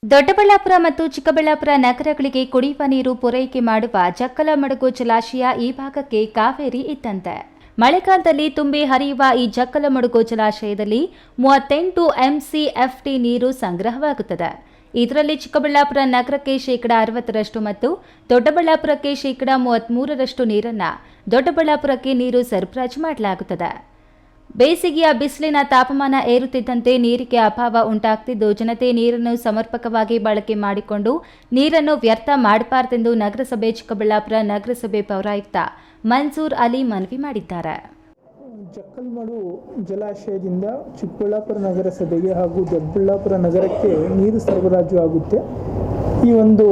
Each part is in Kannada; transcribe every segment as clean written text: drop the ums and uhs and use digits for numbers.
ದೊಡ್ಡಬಳ್ಳಾಪುರ ಮತ್ತು ಚಿಕ್ಕಬಳ್ಳಾಪುರ ನಗರಗಳಿಗೆ ಕುಡಿಯುವ ನೀರು ಪೂರೈಕೆ ಮಾಡುವ ಜಕ್ಕಲಮಡುಗು ಜಲಾಶಯ ಈ ಭಾಗಕ್ಕೆ ಕಾವೇರಿ ಇದ್ದಂತೆ. ಮಳೆಗಾಲದಲ್ಲಿ ತುಂಬಿ ಹರಿಯುವ ಈ ಜಕ್ಕಲಮಡುಗು ಜಲಾಶಯದಲ್ಲಿ 38 ಎಂಸಿಎಫ್ಟಿ ನೀರು ಸಂಗ್ರಹವಾಗುತ್ತದೆ. ಇದರಲ್ಲಿ ಚಿಕ್ಕಬಳ್ಳಾಪುರ ನಗರಕ್ಕೆ ಶೇಕಡಾ 60ರಷ್ಟು ಮತ್ತು ದೊಡ್ಡಬಳ್ಳಾಪುರಕ್ಕೆ ಶೇಕಡಾ 33ರಷ್ಟು ನೀರನ್ನು ದೊಡ್ಡಬಳ್ಳಾಪುರಕ್ಕೆ ನೀರು ಸರಬರಾಜು ಮಾಡಲಾಗುತ್ತದೆ. ಬೇಸಿಗೆಯ ಬಿಸಿಲಿನ ತಾಪಮಾನ ಏರುತ್ತಿದ್ದಂತೆ ನೀರಿಗೆ ಅಭಾವ ಉಂಟಾಗುತ್ತಿದ್ದು, ಜನತೆ ನೀರನ್ನು ಸಮರ್ಪಕವಾಗಿ ಬಳಕೆ ಮಾಡಿಕೊಂಡು ನೀರನ್ನು ವ್ಯರ್ಥ ಮಾಡಬಾರದೆಂದು ನಗರಸಭೆ ಚಿಕ್ಕಬಳ್ಳಾಪುರ ನಗರಸಭೆ ಪೌರಾಯುಕ್ತ ಮನ್ಸೂರ್ ಅಲಿ ಮನವಿ ಮಾಡಿದ್ದಾರೆ. ಜಕ್ಕಲಮಡು ಜಲಾಶಯದಿಂದ ಚಿಕ್ಕಬಳ್ಳಾಪುರ ನಗರಸಭೆಗೆ ಹಾಗೂ ದೊಡ್ಡಬಳ್ಳಾಪುರ ನಗರಕ್ಕೆ ನೀರು ಸರಬರಾಜು ಆಗುತ್ತೆ. ಈ ಒಂದು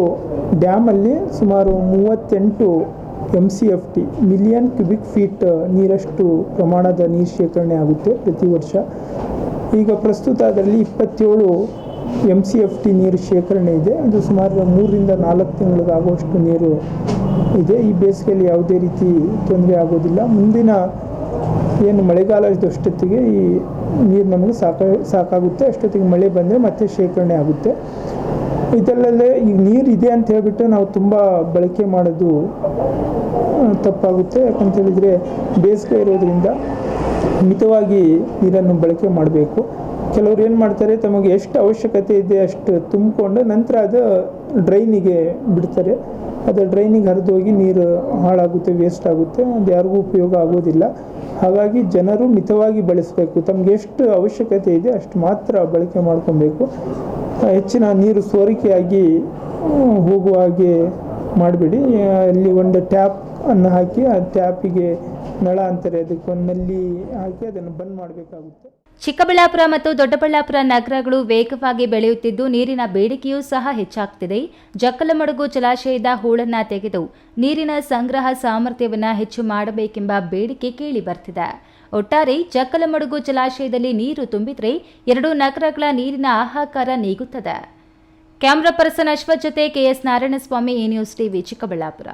ಡ್ಯಾಮಲ್ಲಿ ಸುಮಾರು 38 MCFT ಮಿಲಿಯನ್ ಕ್ಯೂಬಿಕ್ ಫೀಟ್ ನೀರಷ್ಟು ಪ್ರಮಾಣದ ನೀರು ಶೇಖರಣೆ ಆಗುತ್ತೆ ಪ್ರತಿ ವರ್ಷ. ಈಗ ಪ್ರಸ್ತುತ ಅದರಲ್ಲಿ 27 MCFT ನೀರು ಶೇಖರಣೆ ಇದೆ. ಅದು ಸುಮಾರು 3 ರಿಂದ 4 ತಿಂಗಳಿಗಾಗುವಷ್ಟು ನೀರು ಇದೆ. ಈ ಬೇಸಿಗೆಯಲ್ಲಿ ಯಾವುದೇ ರೀತಿ ತೊಂದರೆ ಆಗೋದಿಲ್ಲ. ಮುಂದಿನ ಏನು ಮಳೆಗಾಲದಷ್ಟೊತ್ತಿಗೆ ಈ ನೀರು ನಮಗೆ ಸಾಕಾಗುತ್ತೆ. ಅಷ್ಟೊತ್ತಿಗೆ ಮಳೆ ಬಂದರೆ ಮತ್ತೆ ಶೇಖರಣೆ ಆಗುತ್ತೆ. ಇದಲ್ಲದೆ ಈಗ ನೀರು ಇದೆ ಅಂತ ಹೇಳಿಬಿಟ್ಟು ನಾವು ತುಂಬ ಬಳಕೆ ಮಾಡೋದು ತಪ್ಪಾಗುತ್ತೆ. ಯಾಕಂತ ಹೇಳಿದರೆ ಬೇಸಿಗೆ ಇರೋದ್ರಿಂದ ಮಿತವಾಗಿ ನೀರನ್ನು ಬಳಕೆ ಮಾಡಬೇಕು. ಕೆಲವರು ಏನು ಮಾಡ್ತಾರೆ, ತಮಗೆ ಎಷ್ಟು ಅವಶ್ಯಕತೆ ಇದೆ ಅಷ್ಟು ತುಂಬಿಕೊಂಡು ನಂತರ ಅದು ಡ್ರೈನಿಗೆ ಬಿಡ್ತಾರೆ. ಅದು ಡ್ರೈನಿಗೆ ಹರಿದೋಗಿ ನೀರು ಹಾಳಾಗುತ್ತೆ, ವೇಸ್ಟ್ ಆಗುತ್ತೆ, ಅದು ಯಾರಿಗೂ ಉಪಯೋಗ ಆಗೋದಿಲ್ಲ. ಹಾಗಾಗಿ ಜನರು ಮಿತವಾಗಿ ಬಳಸಬೇಕು. ತಮಗೆ ಎಷ್ಟು ಅವಶ್ಯಕತೆ ಇದೆ ಅಷ್ಟು ಮಾತ್ರ ಬಳಕೆ ಮಾಡ್ಕೊಬೇಕು. ಹೆಚ್ಚಿನ ನೀರು ಸೋರಿಕೆಯಾಗಿ ಹೋಗುವ ಹಾಗೆ ಮಾಡಬೇಡಿ. ಅಲ್ಲಿ ಒಂದು ಟ್ಯಾಪ್ ಅನ್ನು ಹಾಕಿ ಆ ಟ್ಯಾಪಿಗೆ ನಳ ಅಂತಾರೆ, ಅದಕ್ಕೊಂದು ನಲ್ಲಿ ಹಾಕಿ ಅದನ್ನು ಬಂದ್ ಮಾಡಬೇಕಾಗುತ್ತೆ. ಚಿಕ್ಕಬಳ್ಳಾಪುರ ಮತ್ತು ದೊಡ್ಡಬಳ್ಳಾಪುರ ನಗರಗಳು ವೇಗವಾಗಿ ಬೆಳೆಯುತ್ತಿದ್ದು ನೀರಿನ ಬೇಡಿಕೆಯೂ ಸಹ ಹೆಚ್ಚಾಗ್ತಿದೆ. ಜಕ್ಕಲಮಡುಗು ಜಲಾಶಯದ ಹೂಳನ್ನ ತೆಗೆದು ನೀರಿನ ಸಂಗ್ರಹ ಸಾಮರ್ಥ್ಯವನ್ನು ಹೆಚ್ಚು ಮಾಡಬೇಕೆಂಬ ಬೇಡಿಕೆ ಕೇಳಿ ಬರ್ತಿದೆ. ಒಟ್ಟಾರೆ ಜಕ್ಕಲಮಡುಗು ಜಲಾಶಯದಲ್ಲಿ ನೀರು ತುಂಬಿದ್ರೆ 2 ನಗರಗಳ ನೀರಿನ ಹಾಹಾಕಾರ ನೀಗುತ್ತದೆ. ಕ್ಯಾಮರಾ ಪರ್ಸನ್ ಅಶ್ವಥ್ ಜೊತೆ KS ನಾರಾಯಣಸ್ವಾಮಿ, ಈ ನ್ಯೂಸ್ ಟಿವಿ, ಚಿಕ್ಕಬಳ್ಳಾಪುರ.